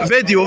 فيديو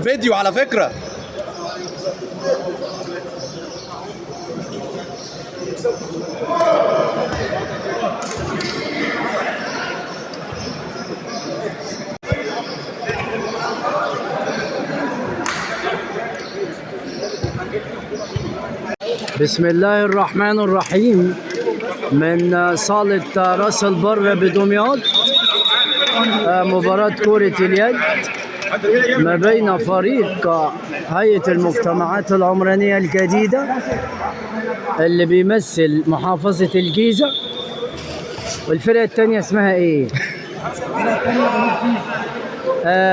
فيديو على فكرة. بسم الله الرحمن الرحيم. من صالة راس البر بدمياط، مباراة كرة اليد ما بين فريق هيئة المجتمعات العمرانية الجديدة اللي بيمثل محافظة الجيزة، والفرقة التانية اسمها ايه؟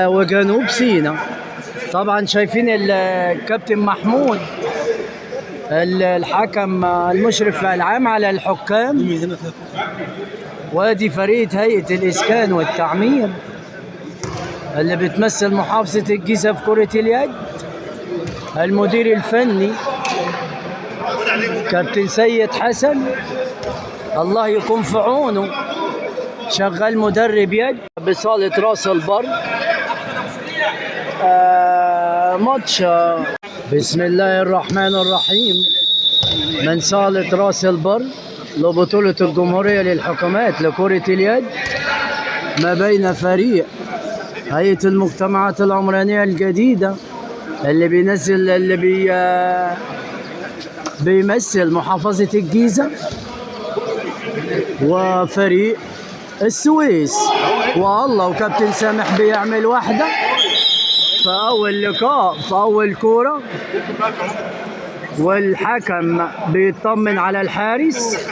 وجنوب سيناء. طبعا شايفين الكابتن محمود الحكم المشرف العام على الحكام، وادي فريق هيئة الإسكان والتعمير اللي بتمثل محافظة الجيزة في كرة اليد. المدير الفني كابتن سيد حسن، الله يكون في عونه، شغال مدرب يد بصالة راس البر. ماتش بسم الله الرحمن الرحيم. من صالة راس البر لبطولة الجمهورية للحكومات لكرة اليد ما بين فريق هيئة المجتمعات العمرانية الجديدة اللي بيمثل محافظة الجيزة، وفريق السويس. والله وكابتن سامح بيعمل واحدة في أول لقاء في أول كورة، والحكم بيطمن على الحارس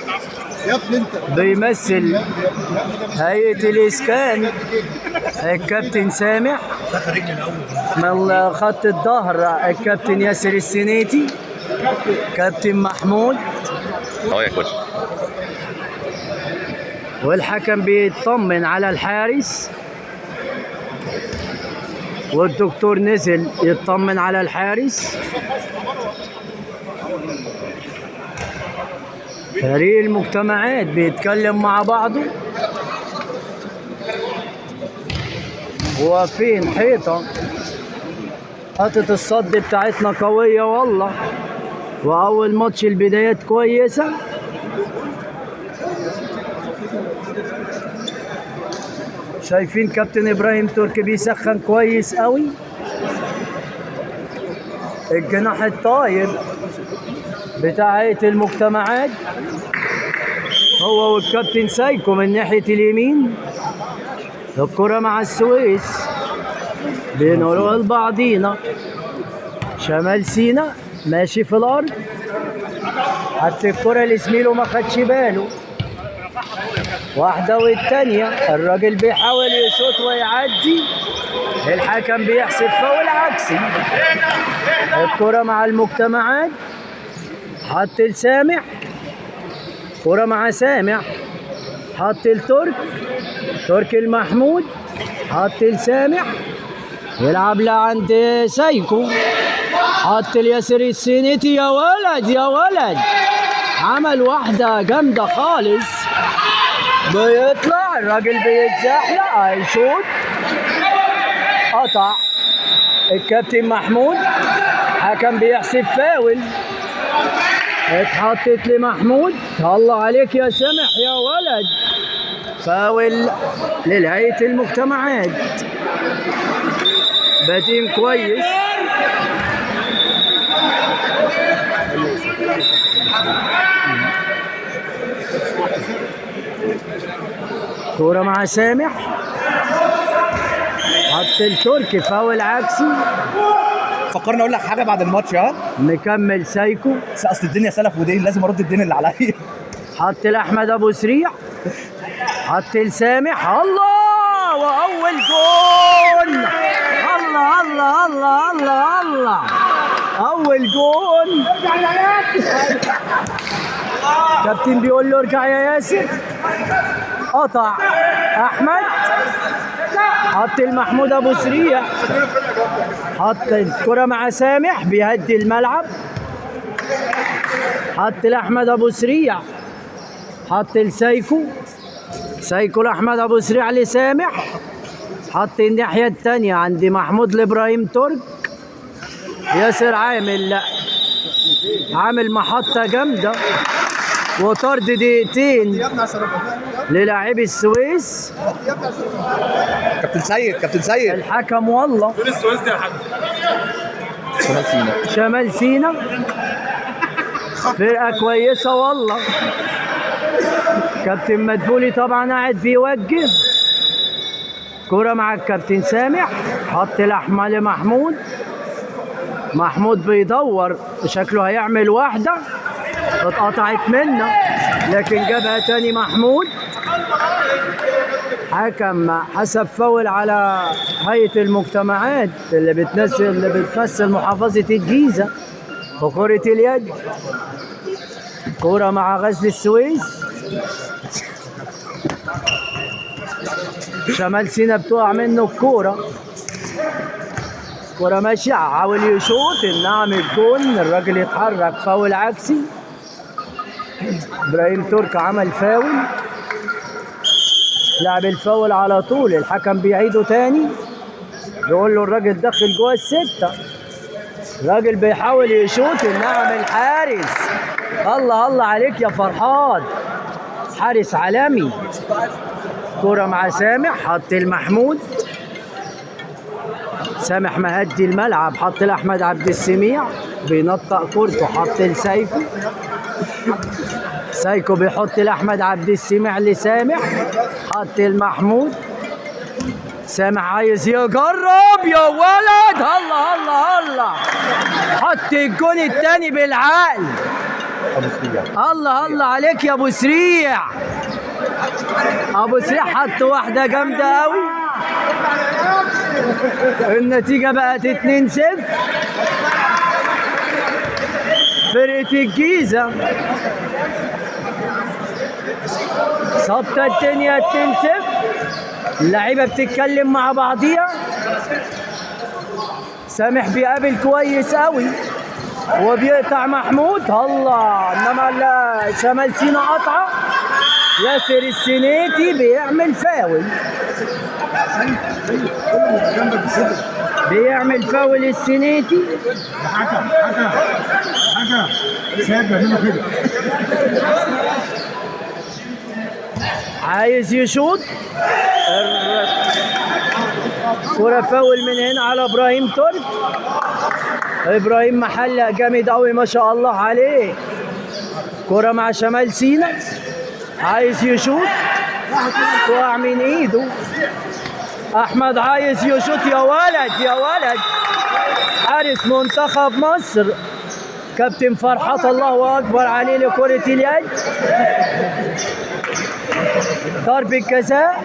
بيمثل هيئة الإسكان الكابتن سامح. من خط الظهر الكابتن ياسر السنيتي، كابتن محمود، والحكم بيطمن على الحارس، والدكتور نزل يطمن على الحارس. فريق المجتمعات بيتكلم مع بعضه. واقفين حيطة، خطة الصد بتاعتنا قوية والله، وأول ماتش البدايات كويسة. شايفين كابتن إبراهيم تركي بيسخن كويس قوي. الجناح الطاير بتاع هيئة المجتمعات هو والكابتن سايكو من ناحية اليمين. الكرة مع السويس بينوروا لبعضينا. شمال سيناء ماشي في الأرض، حتى الكرة لزميله ما خدش باله. واحدة والتانية، الراجل بيحاول يشوط ويعدي، الحكم بيحسب فاول عكسي. الكرة مع المجتمعات، حط لسامح، كرة مع سامح، حط ترك المحمود، حط لسامح، يلعب لعند سايكو، حط الياسر السينيتي. يا ولد يا ولد، عمل واحدة جامدة خالص. بيطلع الراجل بيتزحلق، هيشوط، قطع الكابتن محمود، حكم بيحسب فاول. اتحطت لمحمود، الله عليك يا سامح يا ولد. فاول للهيئة المجتمعات. بادين كويس. كورة مع سامح، حط التركي فاول عكسي. فكرني اقول لك حاجه بعد الماتش، ها مكمل سايكو، اصل الدنيا سلف ودين، لازم ارد الدين اللي عليا. حط لاحمد ابو سريع، حط لسامح، الله واول جول. الله الله الله الله الله، اول جول. كابتن بيقول له ارجع يا ياسر، قطع احمد، حط المحمود ابو سريع، حط الكرة مع سامح بيهدي الملعب، حط لاحمد ابو سريع، حط لسايكو، سايكو لاحمد ابو سريع لسامح، حط الناحية التانية عند محمود لابراهيم ترك. ياسر عامل محطة جامدة وطرد دقيقتين للاعبي السويس. كابتن سيد الحكم والله فين السويس دي يا حاج؟ شمال سينا فرقة كويسة والله. كابتن مدبولي طبعا قاعد بيوجه. كرة مع الكابتن سامح، حط لحمة لمحمود، محمود بيدور شكله هيعمل واحدة، اتقطعت منه لكن جابها تاني محمود. حكم حسب فاول على هيئة المجتمعات اللي بتمثل محافظة الجيزة في كرة اليد. كرة مع غزل السويس، شمال سينا بتقع منه الكورة. كرة ماشية، حاول يشوط النعم الجون، الراجل يتحرك فاول عكسي. ابراهيم ترك عمل فاول، لعب الفاول على طول، الحكم بيعيده تاني بيقول له الراجل دخل جوه الستة. الراجل بيحاول يشوط النعم الحارس. الله الله عليك يا فرحان، حارس عالمي. كرة مع سامح، حط المحمود، سامح مهدي الملعب، حط لاحمد عبد السميع بينطق كورته، حط لسايكو، سايكو بيحط لاحمد عبد السميع لسامح، حط المحمود، سامح عايز يجرب يا ولد، الله الله الله، حط الجون الثاني بالعقل. الله الله عليك يا ابو سريع. ابو سريع حط واحده جامده قوي. النتيجه بقت 2-0 فرقه الجيزه. صبت الدنيا 2-0. اللعيبه بتتكلم مع بعضيها. سامح بيقابل كويس قوي وبيقطع محمود، الله، انما شمال سينا قطعه. ياسر السنيتي بيعمل فاول، بيعمل فاول السنيتي. حكم شايف بيعملوا كده، عايز يشوط. كرة فاول من هنا على ابراهيم ترك. ابراهيم محلق جامد قوي ما شاء الله عليه. كرة مع شمال سينا، عايز يشوط، وقع من ايده. احمد عايز يشوط، يا ولد يا ولد، حارس منتخب مصر كابتن فرحات الله اكبر عليه لكرة اليد. ضربة جزاء.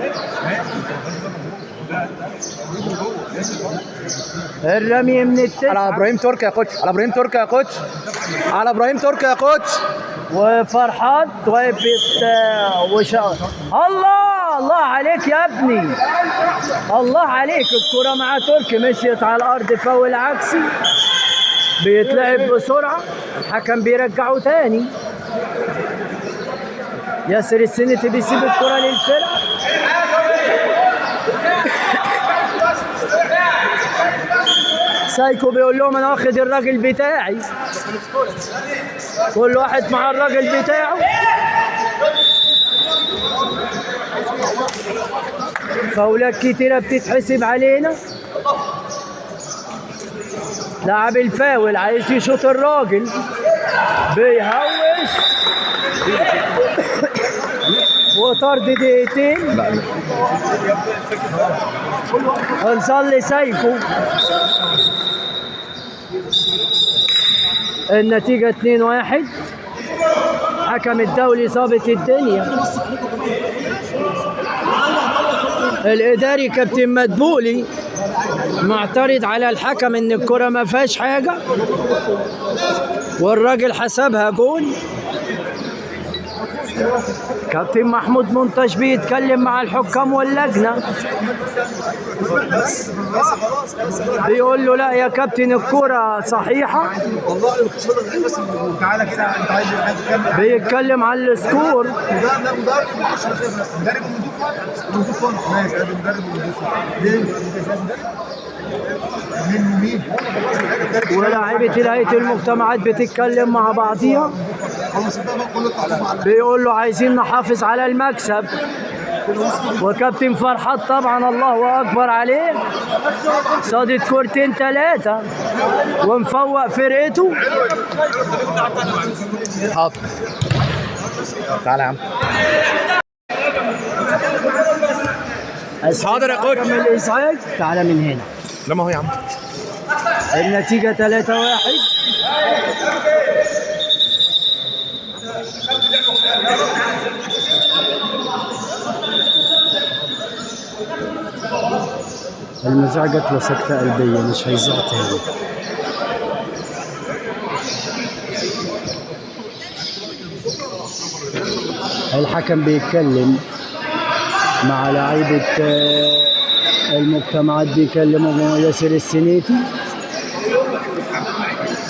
الرمي من التسعة على ابراهيم تركي يا كوتش، على ابراهيم تركي يا كوتش، على ابراهيم تركي يا كوتش. وفرحات واقف الله الله عليك يا ابني، الله عليك. الكرة مع تركي مشيت على الارض، فاول عكسي بيتلعب بسرعة، الحكم بيرجعه تاني. ياسر السنتي بيسيب الكرة للفرقة. سايكو بيقول لهم انا واخد الراجل بتاعي، كل واحد مع الراجل بتاعه. فاولات كتيرة بتتحسب علينا. لاعب الفاول عايز يشوط الراجل، بيهوش وطرد دقيقتين. لا نصلي سايكو. النتيجة 2-1. حكم الدولي ظابط الدنيا. الإداري كابتن مدبولي معترض على الحكم إن الكرة ما فيهاش حاجة، والراجل حسبها جول. كابتن محمود منتج بيتكلم مع الحكام واللجنة، بيقول له لا يا كابتن الكرة صحيحة. والله بس تعالى كده انت عايز بيتكلم على السكور. مدرب 10 بس مدرب ونضيف ماشي ادي مدرب ونضيف ليه؟ مين؟ ولاعيبة الهيئة المجتمعات بتتكلم مع بعضيها، بيقول له عايزين نحافظ على المكسب. وكابتن فرحات طبعا الله اكبر عليه، صادت كورتين 3 ومفوق فرقته. حاضر. تعالى يا عم. حاضر يا كوتش. من الازعاج تعالى من هنا. لا ما هو يا عم. النتيجة 3-1. المذيع جات له سكتة قلبية، مش هيذيع تاني. الحكم بيتكلم مع لعيبة المجتمعات، بيكلموا ياسر السنيتي.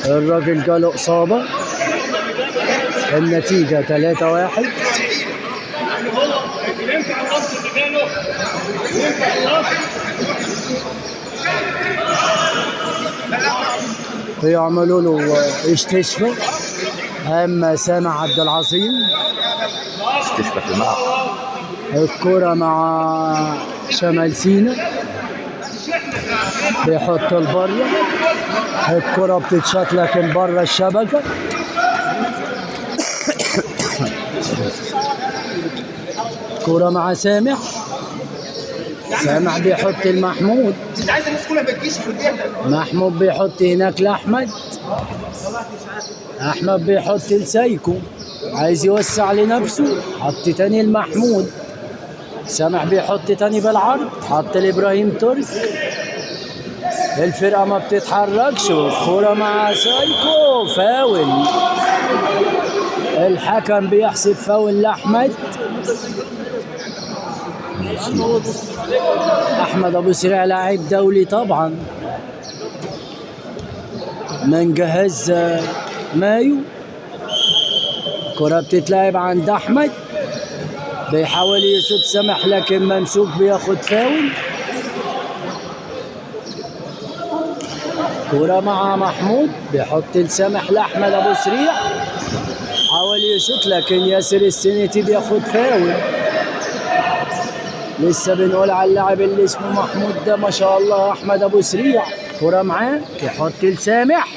الراجل جاله إصابة. النتيجة 3-1. يعملوا له استشفاء. أما سامع عبد العظيم استشفى في الملعب. الكرة مع شمال سينا، بيحط البره. الكرة بتتشاط لكن بره الشبكة. كرة مع سامح. سامح بيحط المحمود. محمود بيحط هناك لأحمد. أحمد بيحط لسايكو، عايز يوسع لنفسه، حط تاني المحمود. سامح بيحط تاني بالعرض، حط لإبراهيم ترك. الفرقة ما بتتحركش، والكرة مع سايكو فاول. الحكم بيحسب فاول لأحمد. أحمد أبو سريع لاعب دولي طبعا من جهاز مايو. كرة بتتلعب عند أحمد، بيحاول يشوط سامح لكن ممسوك بياخد فاول. كرة مع محمود، بيحط لسامح لأحمد أبو سريع، حاول يشوط لكن ياسر السنيتي بياخد فاول. لسه بنقول على اللاعب اللي اسمه محمود ده ما شاء الله أحمد أبو سريع. كرة معاه يحط لسامح.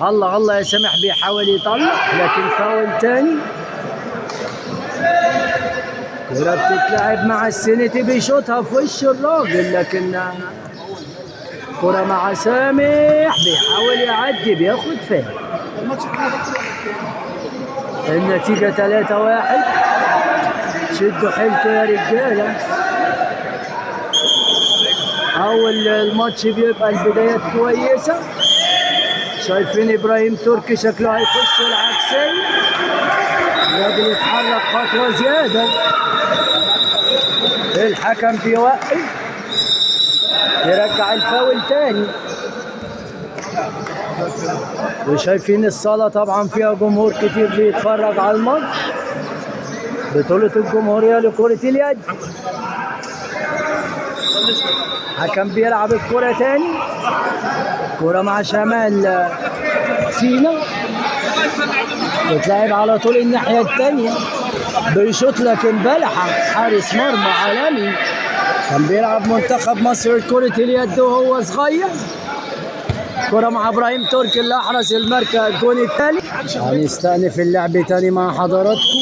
الله الله يا سامح بيحاول يطلع لكن فاول تاني. كرة بتتلعب مع السنيتي، بيشوطها في وش الراجل لكن كرة مع سامح بيحاول يعدي بياخد فاول. النتيجة 3-1. شدوا حيلكم يا رجالة. أول الماتش بيبقى البدايات كويسة. شايفين إبراهيم تركي شكله هيخش العكسية. الراجل يتحرك خطوة زيادة. الحكم بيوقف يرجع الفاول تاني. وشايفين الصالة طبعا فيها جمهور كتير بيتفرج على الماتش. بطولة الجمهورية لكرة اليد. حكم بيلعب الكرة تاني. كرة مع شمال سينا، بتلعب على طول الناحية التانية. بيشوط لكن بلحة حارس مرمى عالمي، كان بيلعب منتخب مصر كرة اليد وهو صغير. كرة مع ابراهيم تركي اللي احرز المركز الجون الثالث. هنستأنف اللعب تاني مع حضراتكم.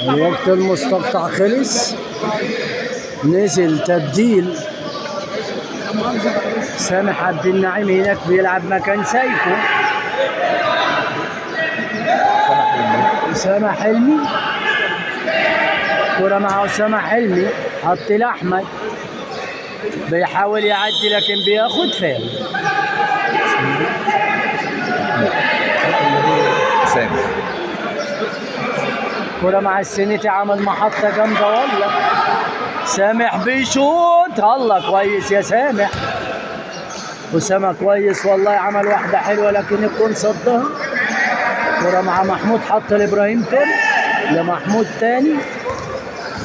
الوقت المستقطع خلص. نزل تبديل سامح عبد النعيم هناك بيلعب مكان سايكو. أسامة حلمي، كرة مع أسامة حلمي، حط لأحمد بيحاول يعدي لكن بياخد فاول. سامح كرة مع السنتي، عمل محطة جامدة والله. سامح بيشوط، الله كويس يا سامح. أسامة كويس والله، عمل واحدة حلوة لكن الجون صدها. كرة مع محمود، حط لإبراهيم تاني لمحمود تاني،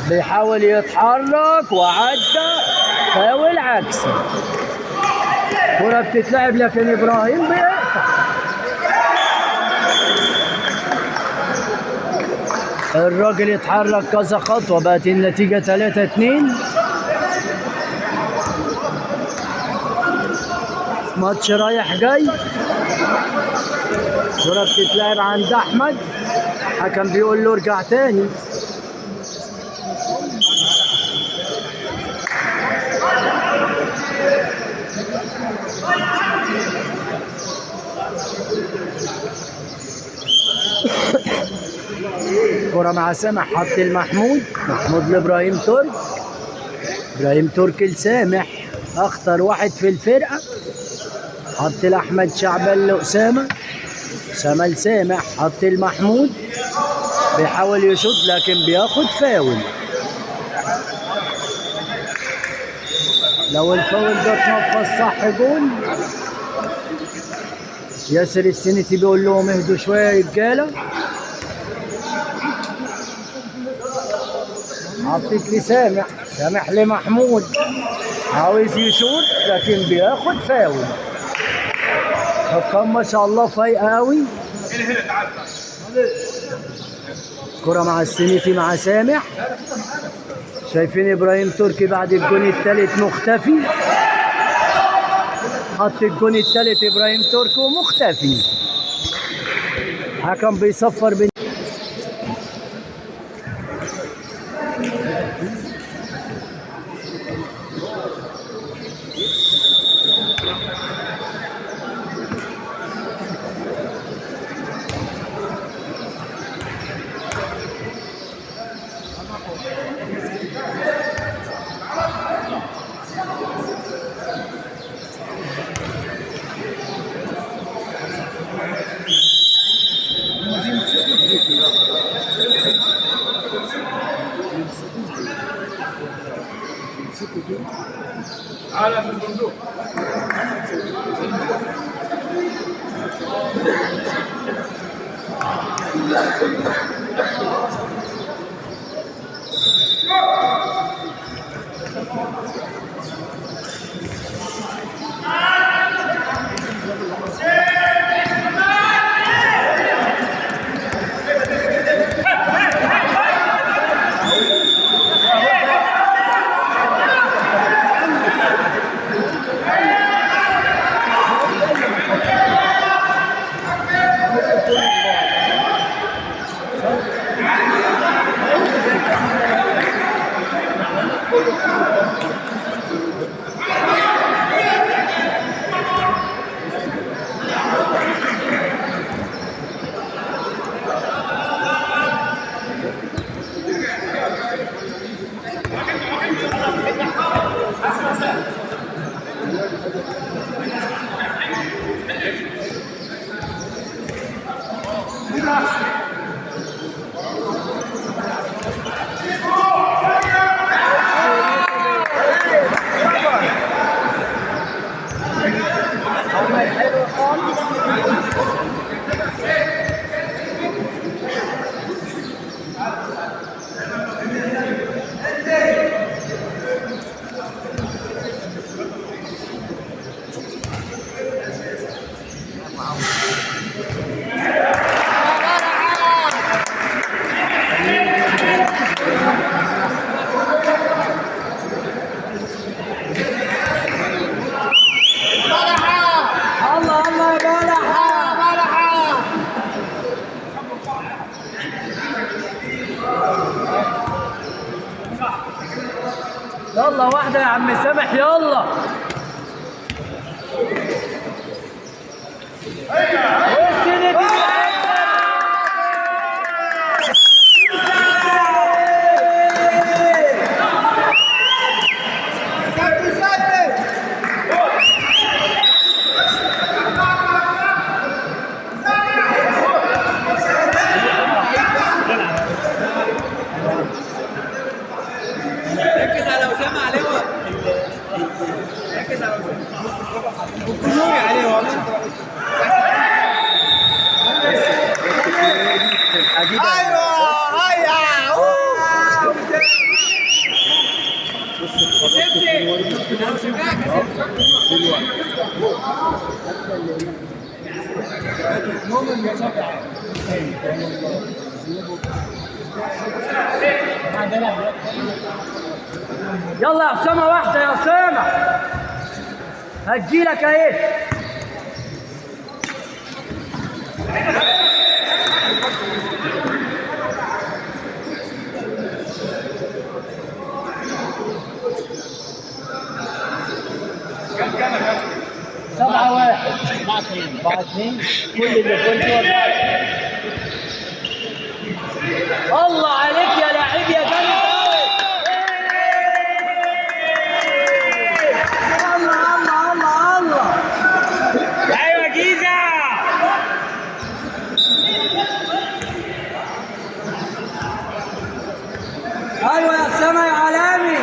بيحاول يتحرك وعدى، فاول عكسي. كرة بتتلعب لكن إبراهيم بيقطع. الراجل يتحرك كذا خطوة، بقت النتيجة 3-2. ماتش رايح جاي. كرة بتتلعب عند أحمد، حكم بيقول له ارجع تاني. كرة مع سامح، حط المحمود، محمود لابراهيم ترك، ابراهيم ترك لسامح، اخطر واحد في الفرقة. حط لاحمد شعبان لأسامة، أسامة لسامح، حط المحمود بيحاول يشوط لكن بياخد فاول. لو الفاول ده اتنفذ صح جول. ياسر السنتي بيقول لهم اهدوا شوية يا رجالة. حطيت لسامح، سامح لمحمود، عاوز يشوط لكن بياخد فاول. حكام ما شاء الله فايقة قوي. كرة مع السنيتي مع سامح، شايفين ابراهيم تركي بعد الجون الثالث مختفي. حط الجون الثالث ابراهيم تركي ومختفي. حكم بيصفر بين على في البندق. يلا واحدة يا عم سامح يلا. ركز على اسامه عليه ركز على اسامه كلهم عليه والله. ايوه هيا سيبسي انا بشجعك يلا يا اسامه واحده يا اسامه هتجيلك اهي. سبعة واحد 4-2 كل اللي كنت الله عليك يا لاعب يا جامد قوي. الله الله الله الله ايوه جيزه ايوه يا اسامه يا علامي.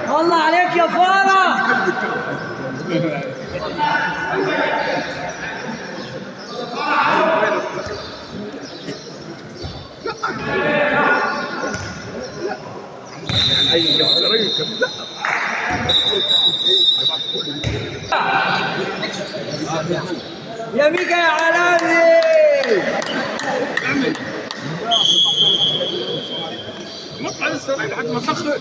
الله عليك يا فارة. يا ميكا يا علامي. مطلع لسه لحد ما سخر.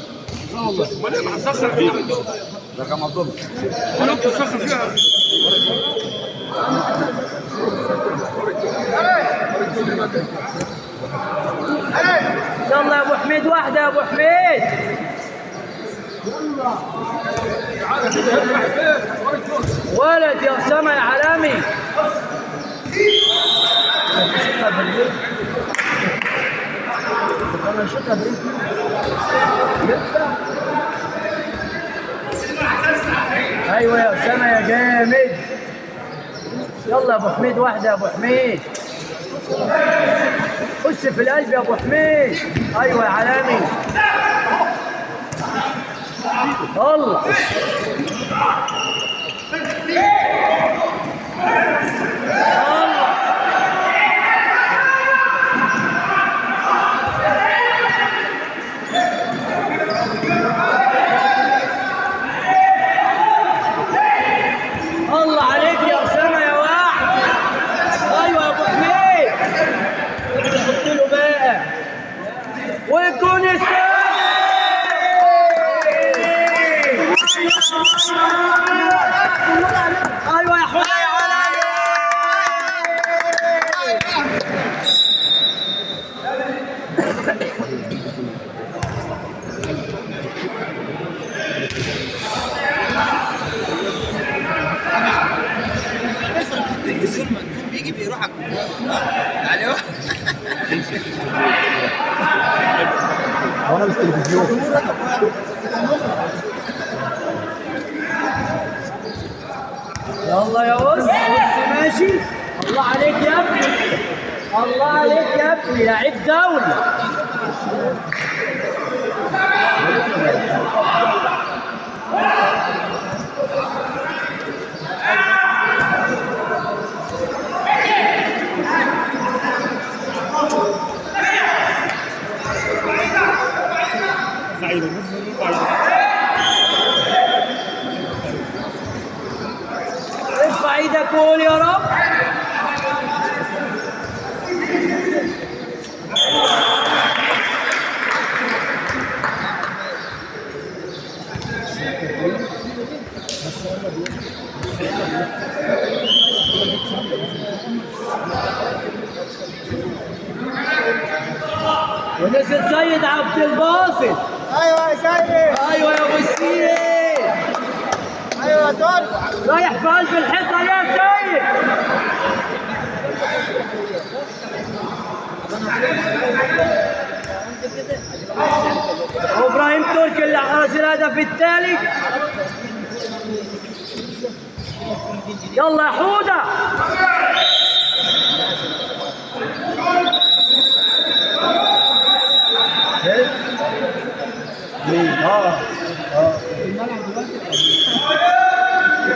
والله ما سخر فيها. رقم عبد الله ولا تسخر فيها. يلا يا ابو حميد واحده يا ابو حميد. ولد يا اسامه يا علامي. انا شوتها ايوه يا اسامه يا جامد. يلا يا ابو حميد واحده يا ابو حميد. خش في القلب يا ابو حميد. ايوه يا علامي. الله الله عليك يا اسامه يا واحد. ايوه يا ابو حميد. حط له بقى ويكون الثاني. ايوه يا حوده يا علي. التلفزيون مندوب بيجي بيروح عليه. هو انا مش تلفزيون. يلا يا وز ماشي. الله عليك يا ابني. الله عليك يا ابني لعيب دولي. ونزل سيد عبد الباسط. ايوه يا سيد. ايوه يا ابو السيد. ايوه يا ترك. رايح في قلب الحيطه يا سيد. وابراهيم تركي اللي حرز الهدف الثالث. يلا يا حوده.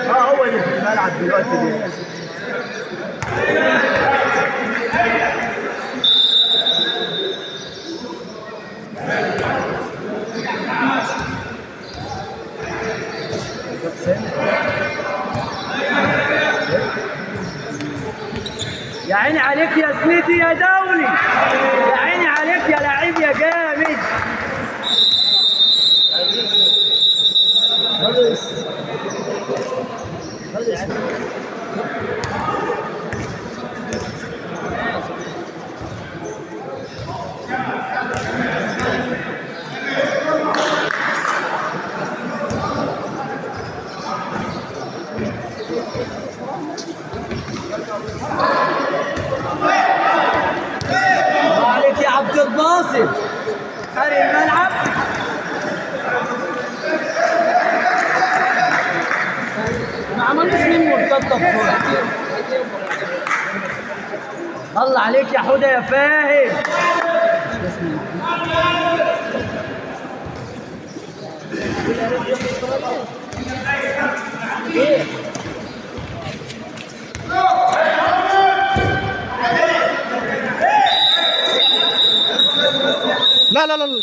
هو اللي في الملعب دلوقتي ليه؟ يا عيني عليك يا سنيدي يا دولي. يا عيني عليك يا لعيب يا جامد. خلص خلص. الله عليك يا عبد الباسط. خارج الملعب. ما عملوش منه مرتده بسرعه. الله عليك يا حوده يا فاهم. ايه لا لا لا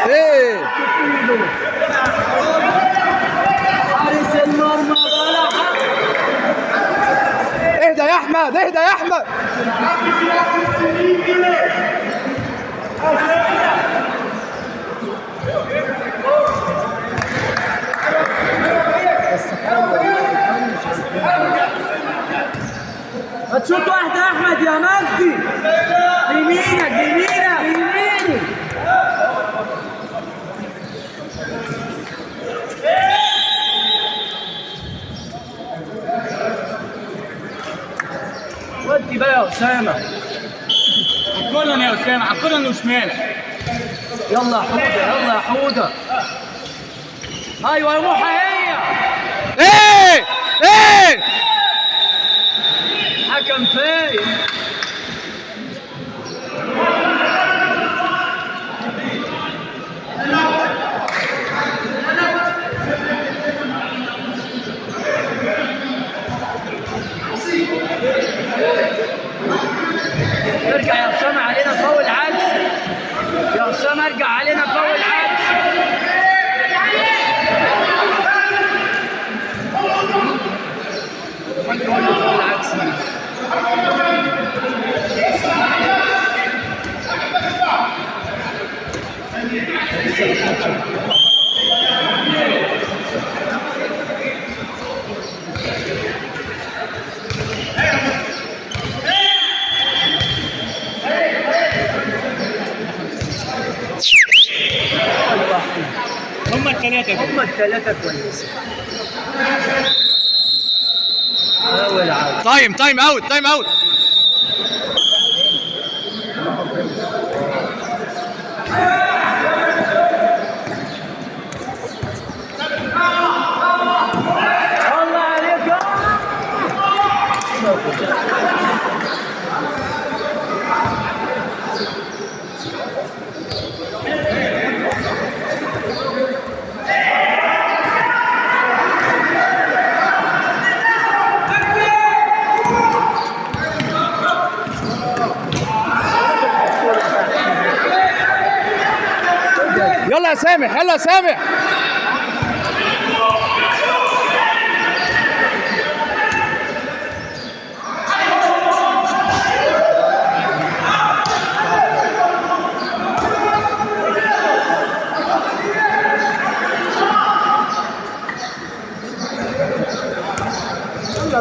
ايه حارس المرمى بلحق. اهدى يا احمد، اهدى يا احمد. ما تشوط واحدة يا أحمد يا مجدي. يمينك يمينك يميني. ودي بقى يا أسامة. عكرن يا اسامه، عكرن وشمالك. يلا يا حودة يلا يا حودة. أيوة يا موحة هي. ايه ايه حكم فايق. ارجع يا أسامة علينا فاول عكسي. يا أسامة ارجع علينا فاول عكسي. فاول عكسي. هم ثلاثة دول. هم الثلاثة كويسين. أول عاد. تايم اوت. الله عليك. يلا يا سامح. يلا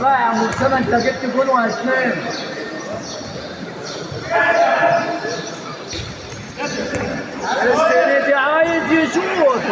بقى يا عم أسامة، أنت جبت جول وهتنام. السندي عايز يشوط.